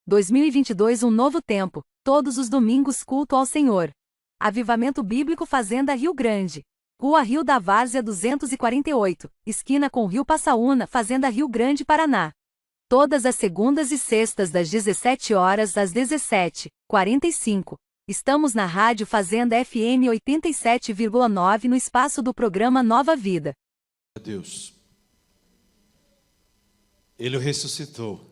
2022 um novo tempo, todos os domingos culto ao Senhor. Avivamento Bíblico Fazenda Rio Grande. Rua Rio da Várzea 248, esquina com Rio Passaúna, Fazenda Rio Grande, Paraná. Todas as segundas e sextas das 17 horas às 17h45. Estamos na Rádio Fazenda FM 87,9 no espaço do programa Nova Vida. Deus, Ele o ressuscitou.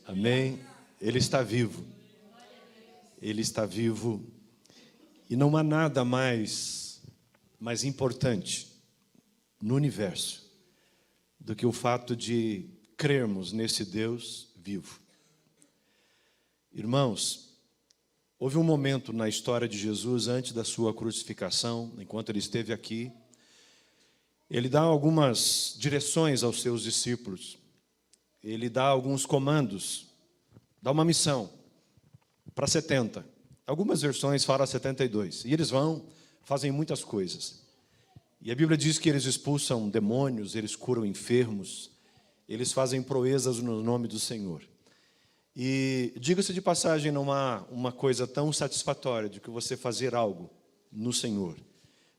Amém? Ele está vivo. Ele está vivo. E não há nada mais importante no universo do que o fato de crermos nesse Deus vivo. Irmãos, houve um momento na história de Jesus, antes da sua crucificação, enquanto ele esteve aqui, ele dá algumas direções aos seus discípulos, ele dá alguns comandos, dá uma missão para 70. Algumas versões falam 72. E eles vão, fazem muitas coisas. E a Bíblia diz que eles expulsam demônios, eles curam enfermos, eles fazem proezas no nome do Senhor. E diga-se de passagem, não há uma coisa tão satisfatória do que você fazer algo no Senhor,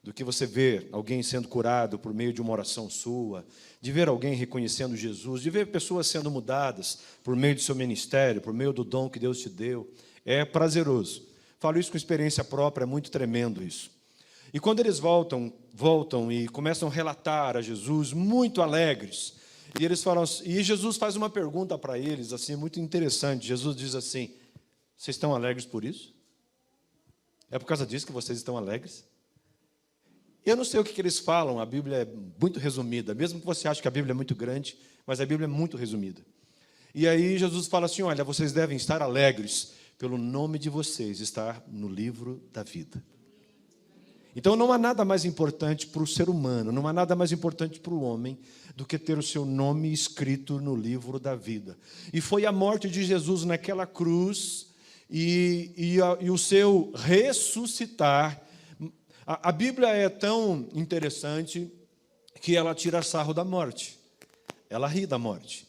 do que você ver alguém sendo curado por meio de uma oração sua, de ver alguém reconhecendo Jesus, de ver pessoas sendo mudadas por meio do seu ministério, por meio do dom que Deus te deu. É prazeroso. Falo isso com experiência própria, é muito tremendo isso. E quando eles voltam e começam a relatar a Jesus, muito alegres, e eles falam, e Jesus faz uma pergunta para eles, assim, muito interessante. Jesus diz assim: vocês estão alegres por isso? É por causa disso que vocês estão alegres? Eu não sei o que eles falam, a Bíblia é muito resumida, mesmo que você ache que a Bíblia é muito grande, mas a Bíblia é muito resumida. E aí Jesus fala assim: olha, vocês devem estar alegres, pelo nome de vocês estar no livro da vida. Então não há nada mais importante para o ser humano, não há nada mais importante para o homem do que ter o seu nome escrito no livro da vida. E foi a morte de Jesus naquela cruz e o seu ressuscitar. A Bíblia é tão interessante que ela tira sarro da morte, ela ri da morte.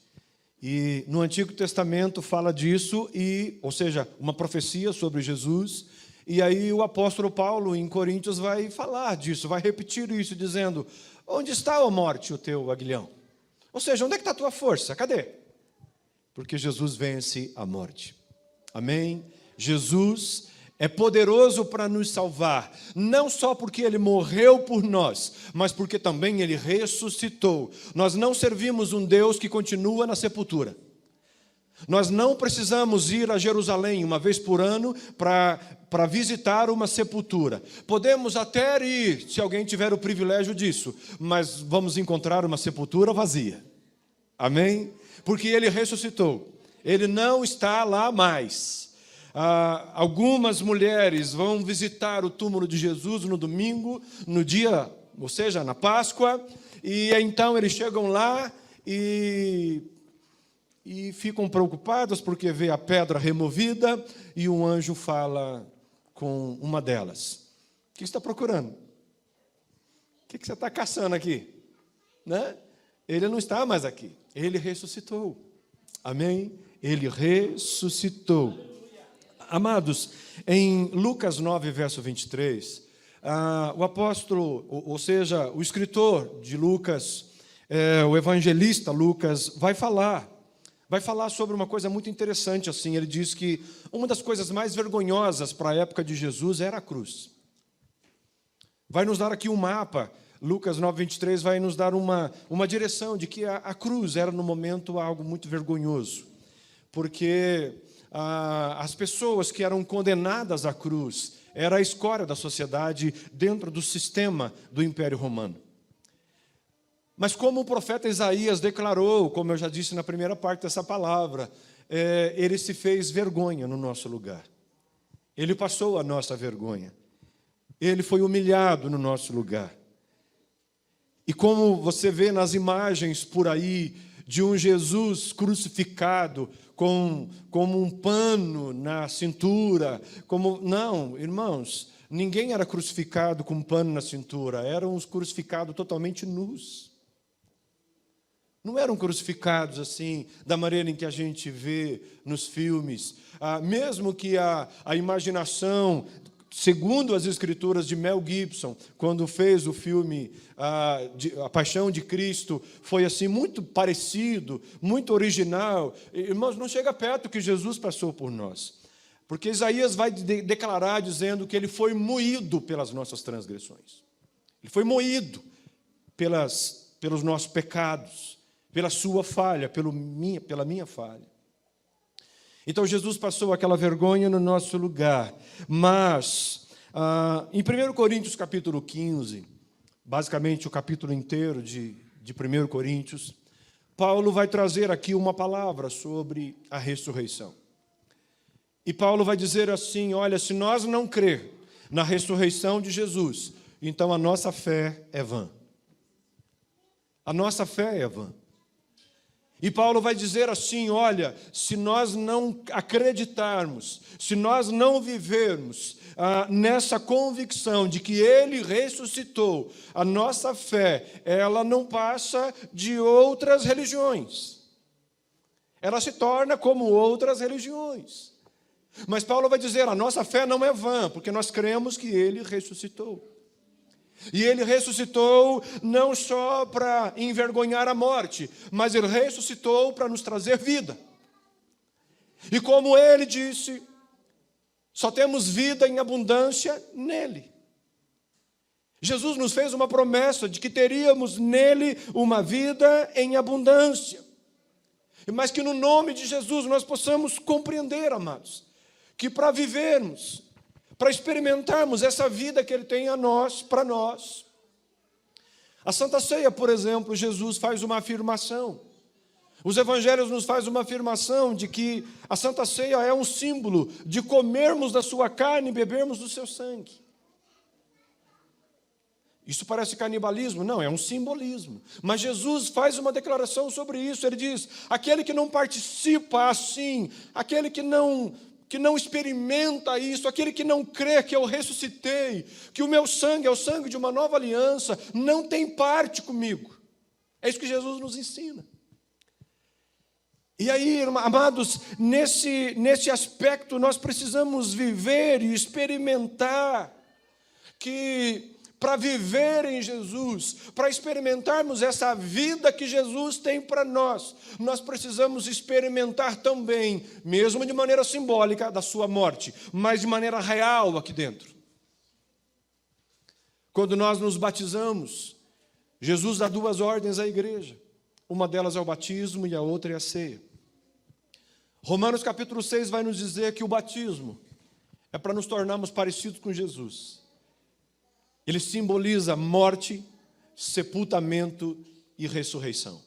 E no Antigo Testamento fala disso, ou seja, uma profecia sobre Jesus. E aí o apóstolo Paulo, em Coríntios, vai falar disso, vai repetir isso, dizendo: onde está, ó morte, o teu aguilhão? Ou seja, onde é que está a tua força? Cadê? Porque Jesus vence a morte. Amém? Jesus é poderoso para nos salvar, não só porque Ele morreu por nós, mas porque também Ele ressuscitou. Nós não servimos um Deus que continua na sepultura. Nós não precisamos ir a Jerusalém uma vez por ano para visitar uma sepultura. Podemos até ir, se alguém tiver o privilégio disso, mas vamos encontrar uma sepultura vazia. Amém? Porque Ele ressuscitou. Ele não está lá mais. Algumas mulheres vão visitar o túmulo de Jesus no domingo, no dia, ou seja, na Páscoa, e então eles chegam lá e ficam preocupadas porque vê a pedra removida e um anjo fala com uma delas: o que você está procurando? O que você está caçando aqui? Né? Ele não está mais aqui, ele ressuscitou. Amém? Ele ressuscitou. Amados, em Lucas 9, verso 23, o apóstolo, ou seja, o escritor de Lucas, o evangelista Lucas, vai falar sobre uma coisa muito interessante. Assim, ele diz que uma das coisas mais vergonhosas para a época de Jesus era a cruz. Vai nos dar aqui um mapa. Lucas 9, 23 vai nos dar uma direção de que a cruz era, no momento, algo muito vergonhoso. Porque as pessoas que eram condenadas à cruz era a escória da sociedade dentro do sistema do Império Romano. Mas como o profeta Isaías declarou, como eu já disse na primeira parte dessa palavra, ele se fez vergonha no nosso lugar. Ele passou a nossa vergonha. Ele foi humilhado no nosso lugar. E como você vê nas imagens por aí de um Jesus crucificado como um pano na cintura, não, irmãos, ninguém era crucificado com um pano na cintura, eram os crucificados totalmente nus. Não eram crucificados assim, da maneira em que a gente vê nos filmes. Mesmo que a imaginação, segundo as escrituras de Mel Gibson, quando fez o filme A Paixão de Cristo, foi assim muito parecido, muito original. Irmãos, não chega perto do que Jesus passou por nós. Porque Isaías vai declarar dizendo que ele foi moído pelas nossas transgressões. Ele foi moído pelos nossos pecados, pela sua falha, pela minha falha. Então Jesus passou aquela vergonha no nosso lugar. Mas, em 1 Coríntios capítulo 15, basicamente o capítulo inteiro de 1 Coríntios, Paulo vai trazer aqui uma palavra sobre a ressurreição. E Paulo vai dizer assim, olha, se nós não crer na ressurreição de Jesus, então a nossa fé é vã. A nossa fé é vã. E Paulo vai dizer assim, olha, se nós não acreditarmos, se nós não vivermos nessa convicção de que Ele ressuscitou, a nossa fé, ela não passa de outras religiões. Ela se torna como outras religiões. Mas Paulo vai dizer, a nossa fé não é vã, porque nós cremos que Ele ressuscitou. E Ele ressuscitou não só para envergonhar a morte, mas Ele ressuscitou para nos trazer vida. E como Ele disse, só temos vida em abundância nele. Jesus nos fez uma promessa de que teríamos nele uma vida em abundância. Mas que no nome de Jesus nós possamos compreender, amados, que para vivermos, para experimentarmos essa vida que Ele tem a nós, para nós. A Santa Ceia, por exemplo, Jesus faz uma afirmação. Os evangelhos nos fazem uma afirmação de que a Santa Ceia é um símbolo de comermos da sua carne e bebermos do seu sangue. Isso parece canibalismo? Não, é um simbolismo. Mas Jesus faz uma declaração sobre isso. Ele diz, aquele que não participa assim, aquele que não experimenta isso, aquele que não crê que eu ressuscitei, que o meu sangue é o sangue de uma nova aliança, não tem parte comigo. É isso que Jesus nos ensina. E aí, amados, nesse aspecto nós precisamos viver e experimentar que para viver em Jesus, para experimentarmos essa vida que Jesus tem para nós, nós precisamos experimentar também, mesmo de maneira simbólica, da sua morte, mas de maneira real aqui dentro. Quando nós nos batizamos, Jesus dá duas ordens à igreja. Uma delas é o batismo e a outra é a ceia. Romanos capítulo 6 vai nos dizer que o batismo é para nos tornarmos parecidos com Jesus. Ele simboliza morte, sepultamento e ressurreição.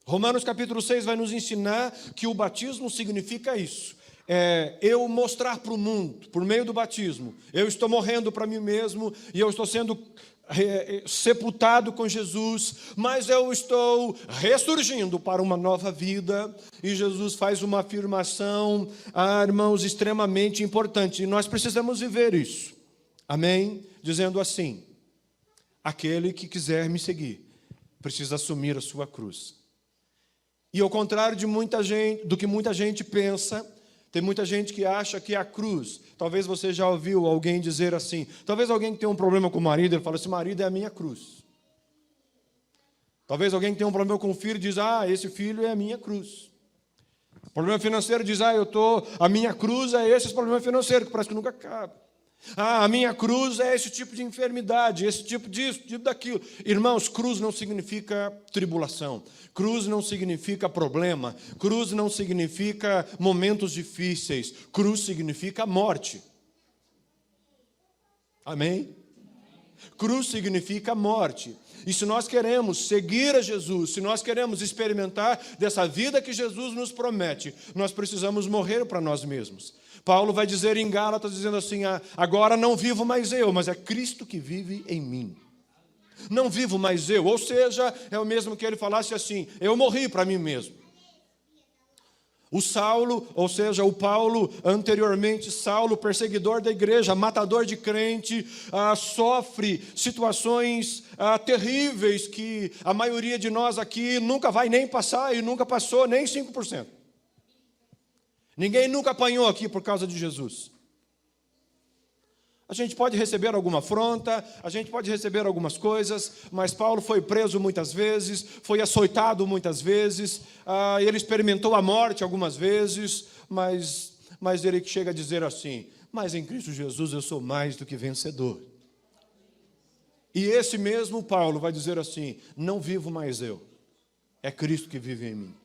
Romanos capítulo 6 vai nos ensinar que o batismo significa isso. Eu mostrar para o mundo, por meio do batismo, eu estou morrendo para mim mesmo e eu estou sendo sepultado com Jesus, mas eu estou ressurgindo para uma nova vida. E Jesus faz uma afirmação, irmãos, extremamente importante, e nós precisamos viver isso. Amém? Dizendo assim, aquele que quiser me seguir, precisa assumir a sua cruz. E ao contrário do que muita gente pensa, tem muita gente que acha que a cruz, talvez você já ouviu alguém dizer assim, talvez alguém que tem um problema com o marido, ele fala assim, marido é a minha cruz. Talvez alguém que tem um problema com o filho diz, esse filho é a minha cruz. Problema financeiro diz, a minha cruz é esse problema financeiro, que parece que nunca acaba. A minha cruz é esse tipo de enfermidade, esse tipo disso, tipo daquilo. Irmãos, cruz não significa tribulação. Cruz não significa problema. Cruz não significa momentos difíceis. Cruz significa morte. Amém? Cruz significa morte. E se nós queremos seguir a Jesus, se nós queremos experimentar dessa vida que Jesus nos promete, nós precisamos morrer para nós mesmos. Paulo vai dizer em Gálatas, dizendo assim, agora não vivo mais eu, mas é Cristo que vive em mim. Não vivo mais eu, ou seja, é o mesmo que ele falasse assim, eu morri para mim mesmo. O Saulo, ou seja, o Paulo, anteriormente Saulo, perseguidor da igreja, matador de crente, sofre situações terríveis que a maioria de nós aqui nunca vai nem passar e nunca passou nem 5%. Ninguém nunca apanhou aqui por causa de Jesus. A gente pode receber alguma afronta, a gente pode receber algumas coisas, mas Paulo foi preso muitas vezes, foi açoitado muitas vezes, ele experimentou a morte algumas vezes, mas ele chega a dizer assim: mas em Cristo Jesus eu sou mais do que vencedor. E esse mesmo Paulo vai dizer assim: não vivo mais eu, é Cristo que vive em mim.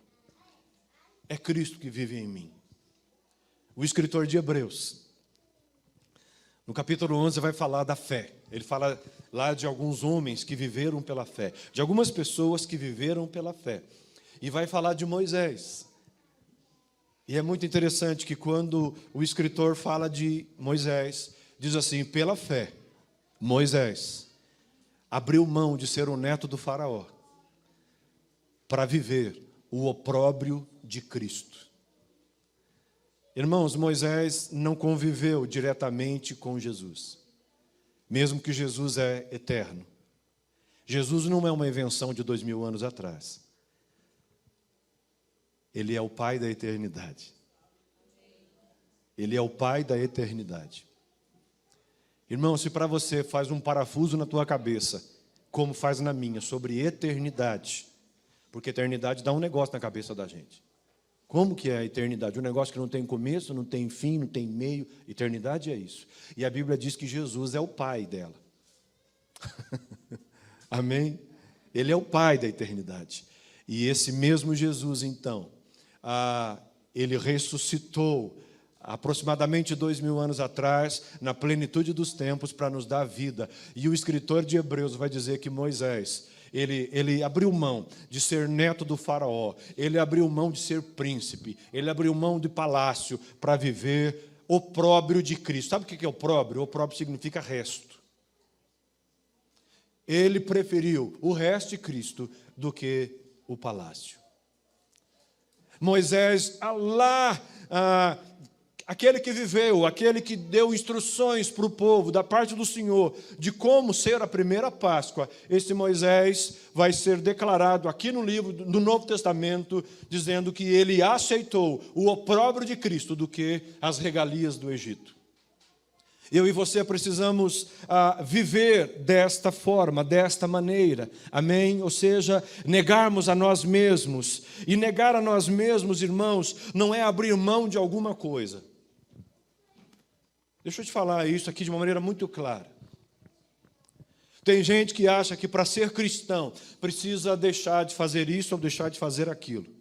É Cristo que vive em mim. O escritor de Hebreus, no capítulo 11, vai falar da fé. Ele fala lá de alguns homens que viveram pela fé, de algumas pessoas que viveram pela fé. E vai falar de Moisés. E é muito interessante que quando o escritor fala de Moisés, diz assim: pela fé, Moisés abriu mão de ser o neto do faraó para viver o opróbrio de Cristo. Irmãos, Moisés não conviveu diretamente com Jesus, mesmo que Jesus é eterno. Jesus não é uma invenção de 2000 anos atrás. Ele é o Pai da eternidade. Ele é o Pai da eternidade. Irmão, se para você faz um parafuso na tua cabeça, como faz na minha, sobre eternidade, porque eternidade dá um negócio na cabeça da gente. Como que é a eternidade? Um negócio que não tem começo, não tem fim, não tem meio. Eternidade é isso. E a Bíblia diz que Jesus é o Pai dela. Amém? Ele é o Pai da eternidade. E esse mesmo Jesus, então, ele ressuscitou aproximadamente 2000 anos atrás, na plenitude dos tempos, para nos dar vida. E o escritor de Hebreus vai dizer que Moisés, ele abriu mão de ser neto do faraó, ele abriu mão de ser príncipe, ele abriu mão de palácio para viver opróbrio de Cristo. Sabe o que é opróbrio? Opróbrio significa resto. Ele preferiu o resto de Cristo do que o palácio. Moisés, aquele que viveu, aquele que deu instruções para o povo, da parte do Senhor, de como ser a primeira Páscoa, esse Moisés vai ser declarado aqui no livro do Novo Testamento, dizendo que ele aceitou o opróbrio de Cristo do que as regalias do Egito. Eu e você precisamos viver desta forma, desta maneira, amém? Ou seja, negarmos a nós mesmos. E negar a nós mesmos, irmãos, não é abrir mão de alguma coisa. Deixa eu te falar isso aqui de uma maneira muito clara. Tem gente que acha que para ser cristão precisa deixar de fazer isso ou deixar de fazer aquilo.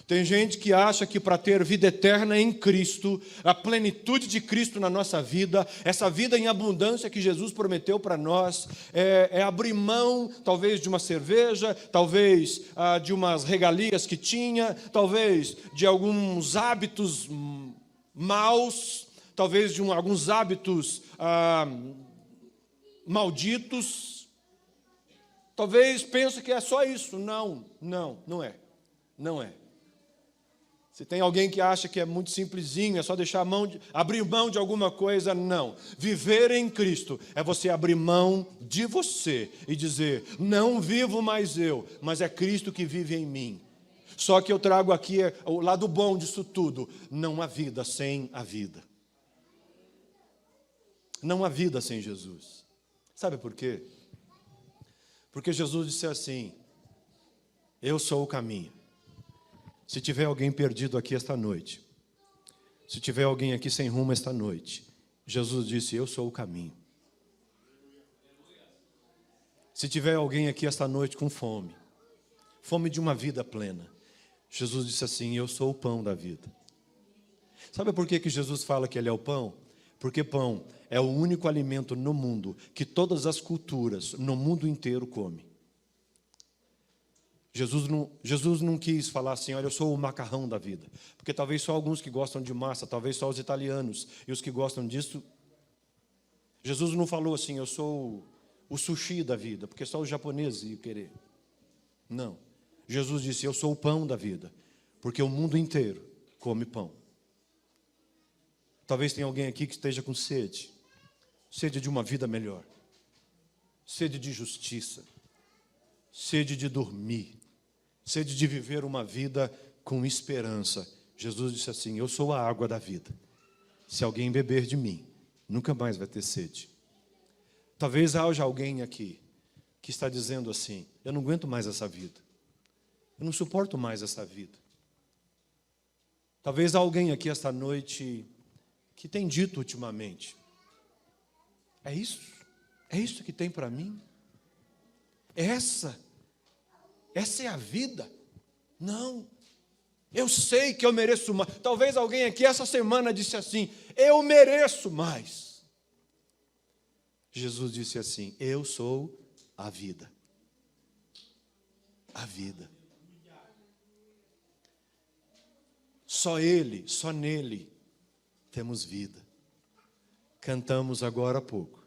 Tem gente que acha que para ter vida eterna em Cristo, a plenitude de Cristo na nossa vida, essa vida em abundância que Jesus prometeu para nós, é abrir mão, talvez, de uma cerveja, talvez de umas regalias que tinha, talvez de alguns hábitos maus, talvez de alguns hábitos malditos. Talvez pense que é só isso. Não é. Não é. Se tem alguém que acha que é muito simplesinho, é só abrir mão de alguma coisa, não. Viver em Cristo é você abrir mão de você e dizer: não vivo mais eu, mas é Cristo que vive em mim. Só que eu trago aqui o lado bom disso tudo: não há vida sem a vida. Não há vida sem Jesus. Sabe por quê? Porque Jesus disse assim: eu sou o caminho. Se tiver alguém perdido aqui esta noite, se tiver alguém aqui sem rumo esta noite, Jesus disse: eu sou o caminho. Se tiver alguém aqui esta noite com fome, fome de uma vida plena, Jesus disse assim: eu sou o pão da vida. Sabe por que Jesus fala que Ele é o pão? Porque pão é o único alimento no mundo que todas as culturas no mundo inteiro comem. Jesus não quis falar assim: olha, eu sou o macarrão da vida. Porque talvez só alguns que gostam de massa, talvez só os italianos e os que gostam disso. Jesus não falou assim: eu sou o sushi da vida, porque só os japoneses iam querer. Não. Jesus disse: eu sou o pão da vida. Porque o mundo inteiro come pão. Talvez tenha alguém aqui que esteja com sede. Sede de uma vida melhor. Sede de justiça. Sede de dormir. Sede de viver uma vida com esperança. Jesus disse assim: eu sou a água da vida. Se alguém beber de mim, nunca mais vai ter sede. Talvez haja alguém aqui que está dizendo assim: eu não aguento mais essa vida. Eu não suporto mais essa vida. Talvez há alguém aqui esta noite que tem dito ultimamente: é isso que tem para mim? Essa é a vida? Não, eu sei que eu mereço mais. Talvez alguém aqui essa semana disse assim: eu mereço mais. Jesus disse assim: eu sou a vida. A vida. Só Ele, só nele temos vida. Cantamos agora há pouco.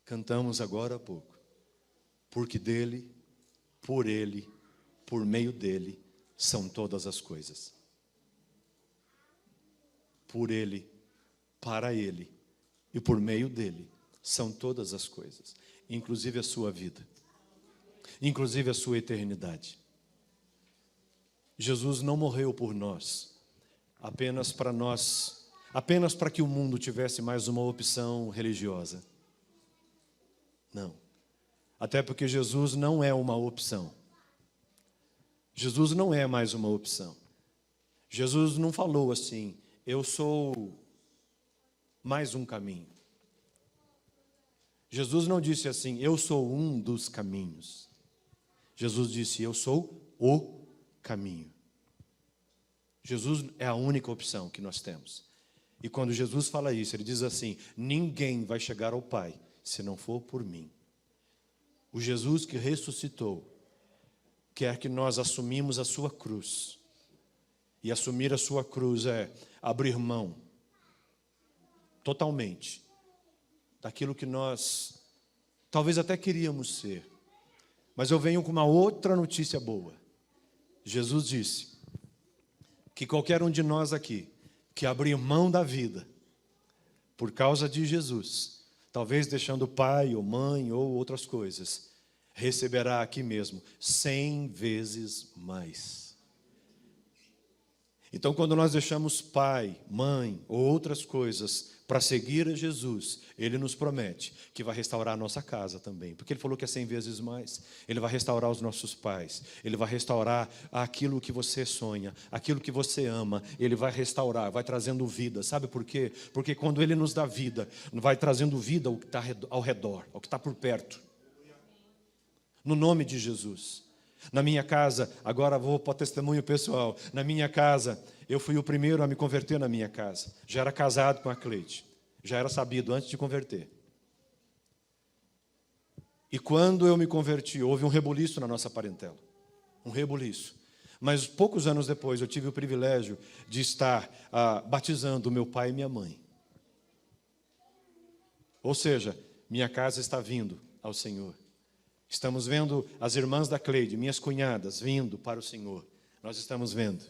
Cantamos agora há pouco. Porque dele, por ele, por meio dele, são todas as coisas. Por ele, para ele e por meio dele são todas as coisas, inclusive a sua vida, inclusive a sua eternidade. Jesus não morreu por nós, apenas para que o mundo tivesse mais uma opção religiosa. Não. Até porque Jesus não é uma opção. Jesus não é mais uma opção. Jesus não falou assim: eu sou mais um caminho. Jesus não disse assim: eu sou um dos caminhos. Jesus disse: eu sou o caminho. Jesus é a única opção que nós temos. E quando Jesus fala isso, ele diz assim: ninguém vai chegar ao Pai se não for por mim. O Jesus que ressuscitou quer que nós assumimos a sua cruz. E assumir a sua cruz é abrir mão totalmente daquilo que nós talvez até queríamos ser. Mas eu venho com uma outra notícia boa. Jesus disse que qualquer um de nós aqui que abrir mão da vida por causa de Jesus, talvez deixando pai ou mãe ou outras coisas, receberá aqui mesmo 100 vezes mais. Então, quando nós deixamos pai, mãe ou outras coisas para seguir a Jesus, Ele nos promete que vai restaurar a nossa casa também. Porque Ele falou que é 100 vezes mais. Ele vai restaurar os nossos pais. Ele vai restaurar aquilo que você sonha, aquilo que você ama. Ele vai restaurar, vai trazendo vida. Sabe por quê? Porque quando Ele nos dá vida, vai trazendo vida ao que está ao redor, ao que está por perto. No nome de Jesus. Na minha casa, agora vou para o testemunho pessoal. Na minha casa, eu fui o primeiro a me converter na minha casa. Já era casado com a Cleide. Já era sabido antes de converter. E quando eu me converti, houve um rebuliço na nossa parentela. Um rebuliço. Mas poucos anos depois, eu tive o privilégio de estar batizando meu pai e minha mãe. Ou seja, minha casa está vindo ao Senhor. Estamos vendo as irmãs da Cleide, minhas cunhadas, vindo para o Senhor. Nós estamos vendo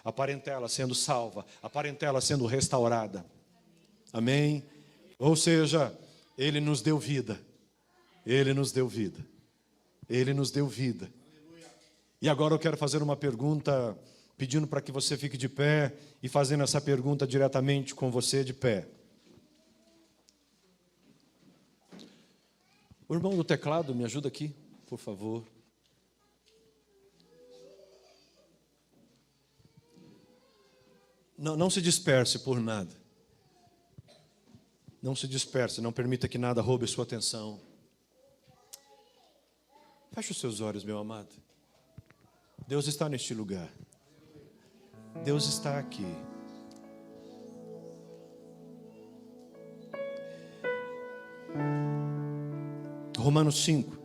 a parentela sendo salva, a parentela sendo restaurada. Amém? Ou seja, Ele nos deu vida. Ele nos deu vida. Ele nos deu vida. E agora eu quero fazer uma pergunta, pedindo para que você fique de pé e fazendo essa pergunta diretamente com você de pé. O irmão do teclado, me ajuda aqui, por favor. Não se disperse por nada. Não se disperse, não permita que nada roube a sua atenção. Feche os seus olhos, meu amado. Deus está neste lugar. Deus está aqui. Romanos 5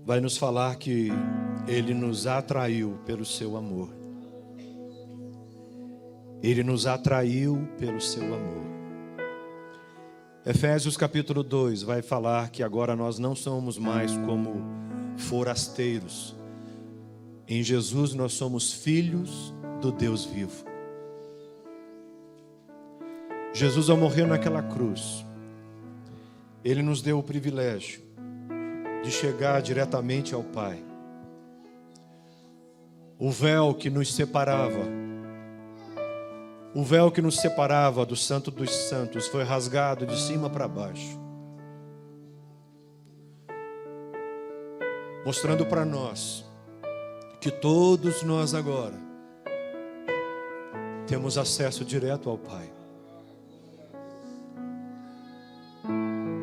vai nos falar que Ele nos atraiu pelo seu amor. Ele nos atraiu pelo seu amor. Efésios capítulo 2 vai falar que agora nós não somos mais como forasteiros, Em Jesus nós somos filhos do Deus vivo. Jesus, ao morrer naquela cruz, Ele nos deu o privilégio de chegar diretamente ao Pai. O véu que nos separava do Santo dos Santos foi rasgado de cima para baixo, mostrando para nós que todos nós agora temos acesso direto ao Pai.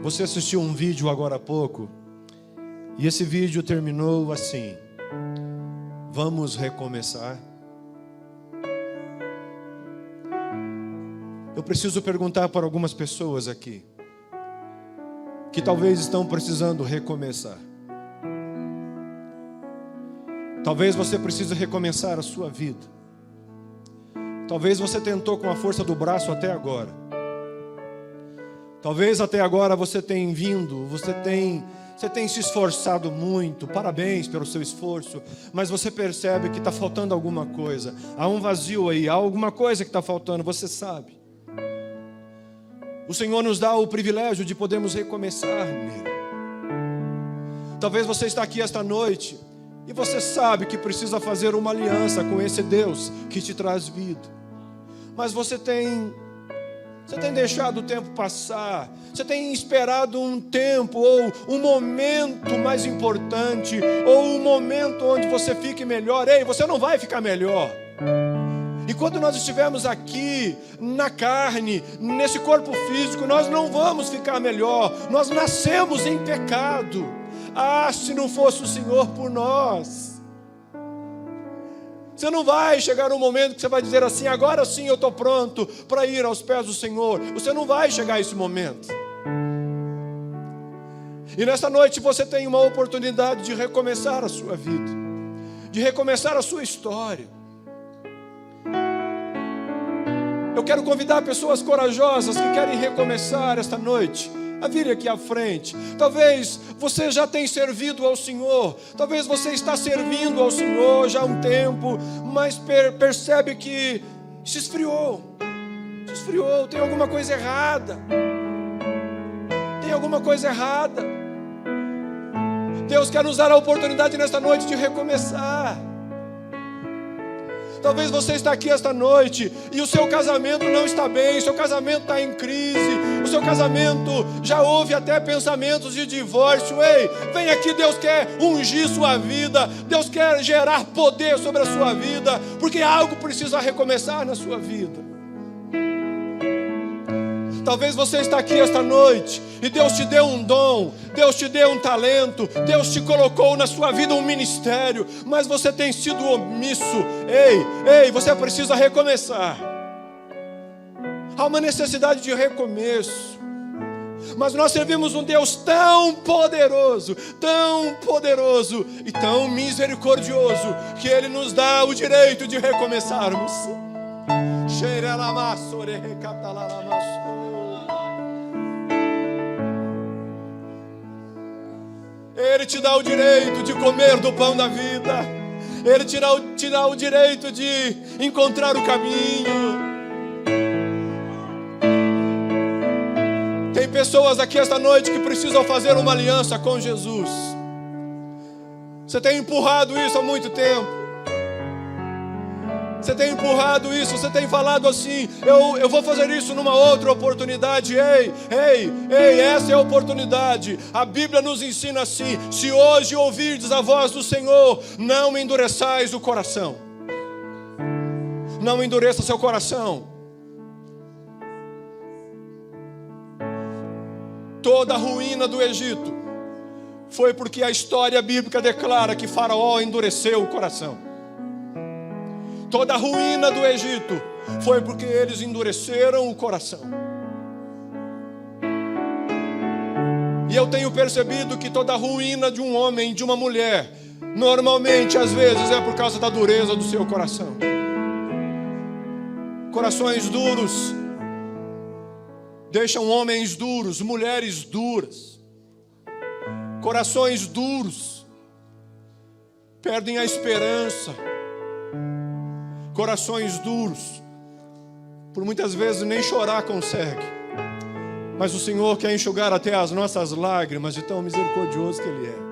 Você assistiu um vídeo agora há pouco, e esse vídeo terminou assim: vamos recomeçar? Eu preciso perguntar para algumas pessoas aqui, que talvez estão precisando recomeçar. Talvez você precise recomeçar a sua vida. Talvez você tentou com a força do braço até agora. Talvez até agora você tenha vindo, você tem se esforçado muito. Parabéns pelo seu esforço, mas você percebe que está faltando alguma coisa. Há um vazio aí, há alguma coisa que está faltando, você sabe. O Senhor nos dá o privilégio de podermos recomeçar nele. Talvez você está aqui esta noite e você sabe que precisa fazer uma aliança com esse Deus que te traz vida. Mas você tem deixado o tempo passar. Você tem esperado um tempo ou um momento mais importante, ou um momento onde você fique melhor. Ei, você não vai ficar melhor. E quando nós estivermos aqui, na carne, nesse corpo físico, nós não vamos ficar melhor. Nós nascemos em pecado. Ah, se não fosse o Senhor por nós. Você não vai chegar um momento que você vai dizer assim: agora sim eu estou pronto para ir aos pés do Senhor. Você não vai chegar a esse momento. E nesta noite você tem uma oportunidade de recomeçar a sua vida, de recomeçar a sua história. Eu quero convidar pessoas corajosas que querem recomeçar esta noite a vir aqui à frente. Talvez você já tenha servido ao Senhor, talvez você está servindo ao Senhor já há um tempo, mas percebe que se esfriou, tem alguma coisa errada. Deus quer nos dar a oportunidade nesta noite de recomeçar. Talvez você está aqui esta noite e o seu casamento não está bem, o seu casamento está em crise, o seu casamento já houve até pensamentos de divórcio. Ei, vem aqui, Deus quer ungir sua vida, Deus quer gerar poder sobre a sua vida, porque algo precisa recomeçar na sua vida. Talvez você está aqui esta noite e Deus te deu um dom, Deus te deu um talento, Deus te colocou na sua vida um ministério, mas você tem sido omisso. Ei, você precisa recomeçar. Há uma necessidade de recomeço. Mas nós servimos um Deus tão poderoso e tão misericordioso, que Ele nos dá o direito de recomeçarmos. Ele te dá o direito de comer do pão da vida. Ele te dá o direito de encontrar o caminho. Tem pessoas aqui esta noite que precisam fazer uma aliança com Jesus. Você tem empurrado isso há muito tempo. Você tem empurrado isso, você tem falado assim: eu vou fazer isso numa outra oportunidade. Ei, essa é a oportunidade. A Bíblia nos ensina assim: se hoje ouvirdes a voz do Senhor, não endureçais o coração. Não endureça seu coração. Toda a ruína do Egito foi porque a história bíblica declara que Faraó endureceu o coração. Toda a ruína do Egito foi porque eles endureceram o coração. E eu tenho percebido que toda a ruína de um homem, de uma mulher, normalmente, às vezes, é por causa da dureza do seu coração. Corações duros deixam homens duros, mulheres duras. Corações duros perdem a esperança, corações duros, por muitas vezes nem chorar consegue, mas o Senhor quer enxugar até as nossas lágrimas, de tão misericordioso que Ele é.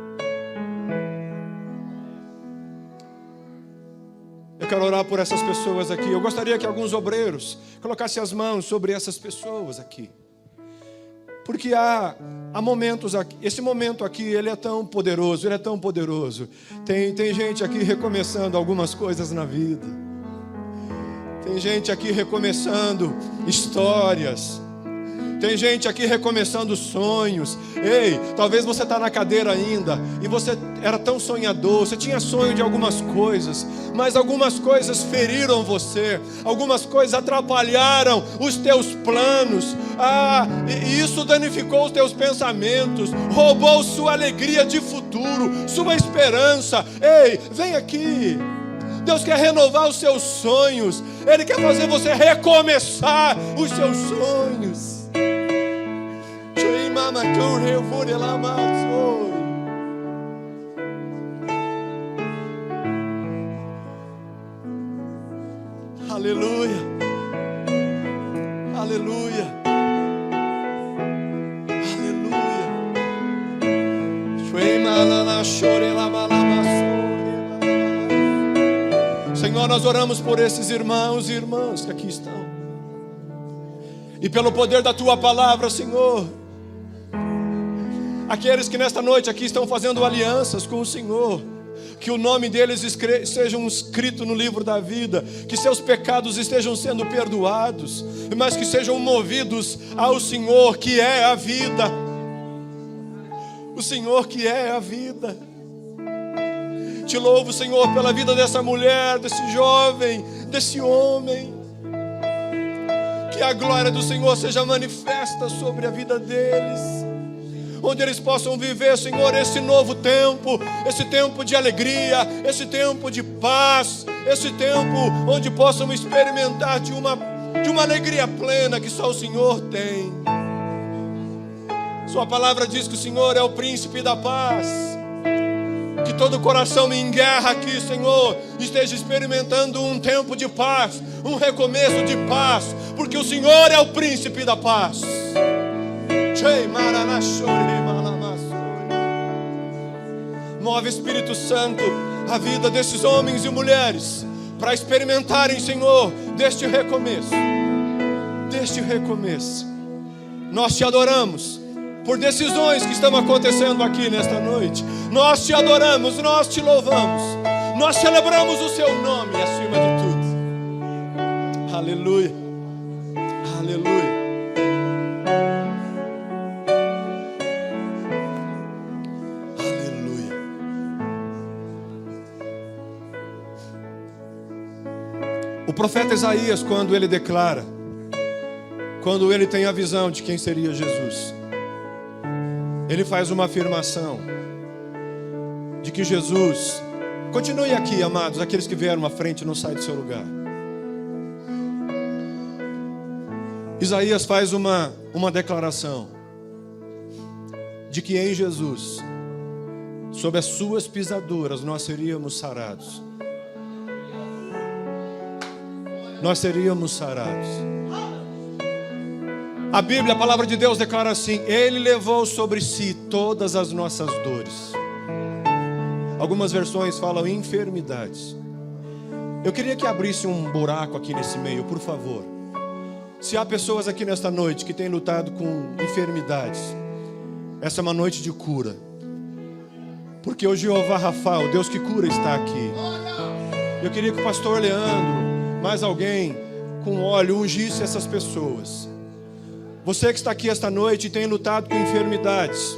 Eu quero orar por essas pessoas aqui. Eu gostaria que alguns obreiros colocassem as mãos sobre essas pessoas aqui, porque há momentos aqui. Esse momento aqui, ele é tão poderoso, ele é tão poderoso. Tem gente aqui recomeçando algumas coisas na vida. Tem gente aqui recomeçando histórias. Tem gente aqui recomeçando sonhos. Ei, talvez você está na cadeira ainda e você era tão sonhador, você tinha sonho de algumas coisas, mas algumas coisas feriram você, algumas coisas atrapalharam os teus planos. E isso danificou os teus pensamentos, roubou sua alegria de futuro, sua esperança. Ei, vem aqui. Deus quer renovar os seus sonhos. Ele quer fazer você recomeçar os seus sonhos. Aleluia, aleluia, aleluia. Senhor, nós oramos por esses irmãos e irmãs que aqui estão, e pelo poder da Tua palavra, Senhor, aqueles que nesta noite aqui estão fazendo alianças com o Senhor, que o nome deles sejam escrito no livro da vida, que seus pecados estejam sendo perdoados, mas que sejam movidos ao Senhor que é a vida. O Senhor que é a vida. Te louvo, Senhor, pela vida dessa mulher, desse jovem, desse homem. Que a glória do Senhor seja manifesta sobre a vida deles, onde eles possam viver, Senhor, esse novo tempo, esse tempo de alegria, esse tempo de paz, esse tempo onde possam experimentar de uma alegria plena que só o Senhor tem. Sua palavra diz que o Senhor é o príncipe da paz. Que todo coração em guerra aqui, Senhor, esteja experimentando um tempo de paz, um recomeço de paz, porque o Senhor é o príncipe da paz. Move, Espírito Santo, a vida desses homens e mulheres, para experimentarem, Senhor, deste recomeço. Nós te adoramos por decisões que estão acontecendo aqui nesta noite. Nós te adoramos, nós te louvamos, nós celebramos o seu nome acima de tudo. Aleluia, aleluia. Aleluia. O profeta Isaías, quando ele declara, quando ele tem a visão de quem seria Jesus, ele faz uma afirmação de que Jesus, continue aqui, amados, aqueles que vieram à frente, não saem do seu lugar. Isaías faz uma declaração de que em Jesus, sob as suas pisaduras, nós seríamos sarados. Nós seríamos sarados. A Bíblia, a palavra de Deus declara assim: Ele levou sobre si todas as nossas dores. Algumas versões falam enfermidades. Eu queria que abrisse um buraco aqui nesse meio, por favor. Se há pessoas aqui nesta noite que têm lutado com enfermidades, essa é uma noite de cura, porque o Jeová Rafa, o Deus que cura, está aqui. Eu queria que o pastor Leandro, mais alguém com óleo, ungisse essas pessoas. Você que está aqui esta noite e tem lutado com enfermidades,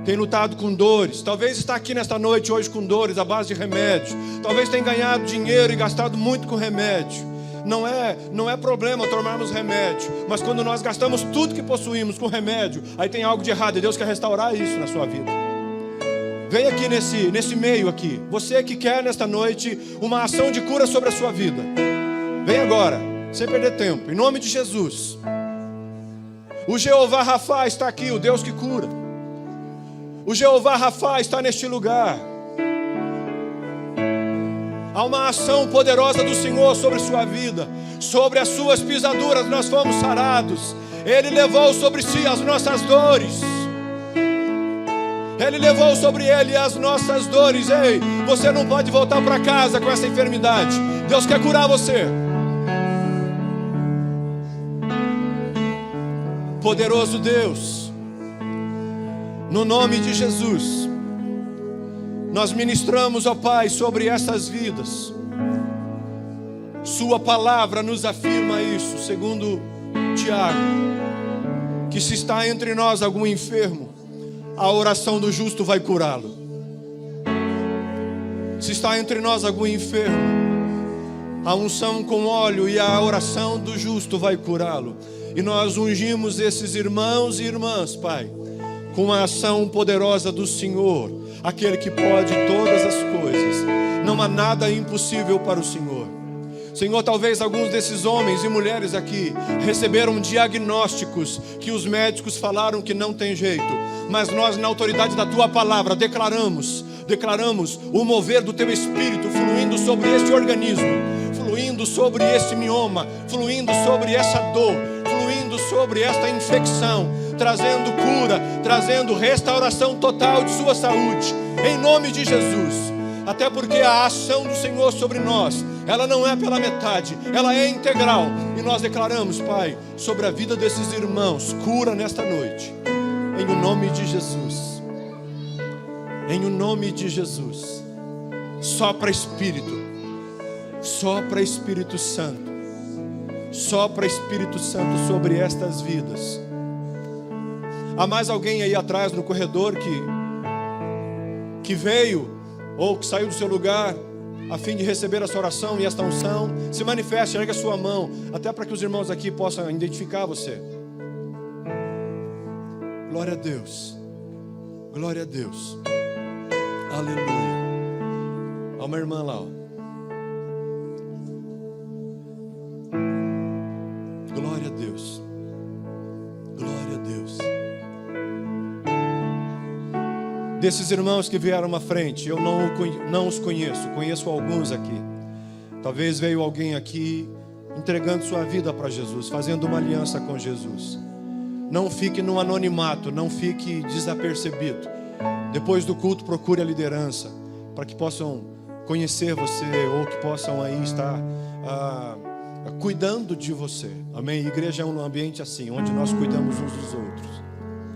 tem lutado com dores, talvez está aqui nesta noite hoje com dores à base de remédio, talvez tenha ganhado dinheiro e gastado muito com remédio. Não é problema tomarmos remédio, mas quando nós gastamos tudo que possuímos com remédio, aí tem algo de errado e Deus quer restaurar isso na sua vida. Vem aqui nesse meio aqui, você que quer nesta noite uma ação de cura sobre a sua vida, vem agora, sem perder tempo, em nome de Jesus. O Jeová Rafa está aqui, o Deus que cura. O Jeová Rafa está neste lugar. Há uma ação poderosa do Senhor sobre sua vida. Sobre as suas pisaduras nós fomos sarados. Ele levou sobre si as nossas dores. Ele levou sobre ele as nossas dores. Ei, você não pode voltar para casa com essa enfermidade. Deus quer curar você. Poderoso Deus, no nome de Jesus, nós ministramos, ó Pai, sobre essas vidas. Sua palavra nos afirma isso, segundo Tiago, que se está entre nós algum enfermo, a oração do justo vai curá-lo. Se está entre nós algum enfermo, a unção com óleo e a oração do justo vai curá-lo. E nós ungimos esses irmãos e irmãs, Pai, com a ação poderosa do Senhor, aquele que pode todas as coisas. Não há nada impossível para o Senhor. Senhor, talvez alguns desses homens e mulheres aqui receberam diagnósticos que os médicos falaram que não tem jeito, mas nós, na autoridade da Tua palavra, declaramos o mover do Teu Espírito fluindo sobre este organismo, fluindo sobre este mioma, fluindo sobre essa dor, fluindo sobre esta infecção, trazendo cura, trazendo restauração total de sua saúde, em nome de Jesus. Até porque a ação do Senhor sobre nós, ela não é pela metade, ela é integral. E nós declaramos, Pai, sobre a vida desses irmãos, cura nesta noite, em o nome de Jesus. Em o nome de Jesus. Sopra Espírito, sopra Espírito Santo, sopra Espírito Santo sobre estas vidas. Há mais alguém aí atrás no corredor que veio ou que saiu do seu lugar a fim de receber essa oração e esta unção? Se manifeste, ergue a sua mão, até para que os irmãos aqui possam identificar você. Glória a Deus, glória a Deus, aleluia. Há uma irmã lá, ó. Glória a Deus, glória a Deus. Desses irmãos que vieram à frente, eu não os conheço alguns aqui. Talvez veio alguém aqui entregando sua vida para Jesus, fazendo uma aliança com Jesus. Não fique no anonimato, não fique desapercebido. Depois do culto, procure a liderança, para que possam conhecer você, ou que possam aí estar cuidando de você. Amém? Igreja é um ambiente assim, onde nós cuidamos uns dos outros.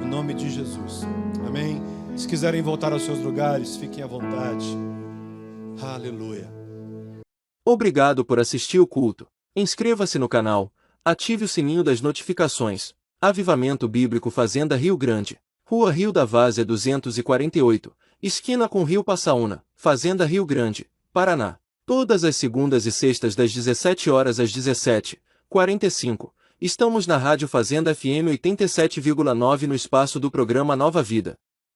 Em nome de Jesus. Amém? Se quiserem voltar aos seus lugares, fiquem à vontade. Aleluia. Obrigado por assistir o culto. Inscreva-se no canal, ative o sininho das notificações. Avivamento Bíblico Fazenda Rio Grande, Rua Rio da Várzea 248, esquina com Rio Passaúna, Fazenda Rio Grande, Paraná. Todas as segundas e sextas das 17 horas às 17h45. Estamos na Rádio Fazenda FM 87,9 no espaço do programa Nova Vida.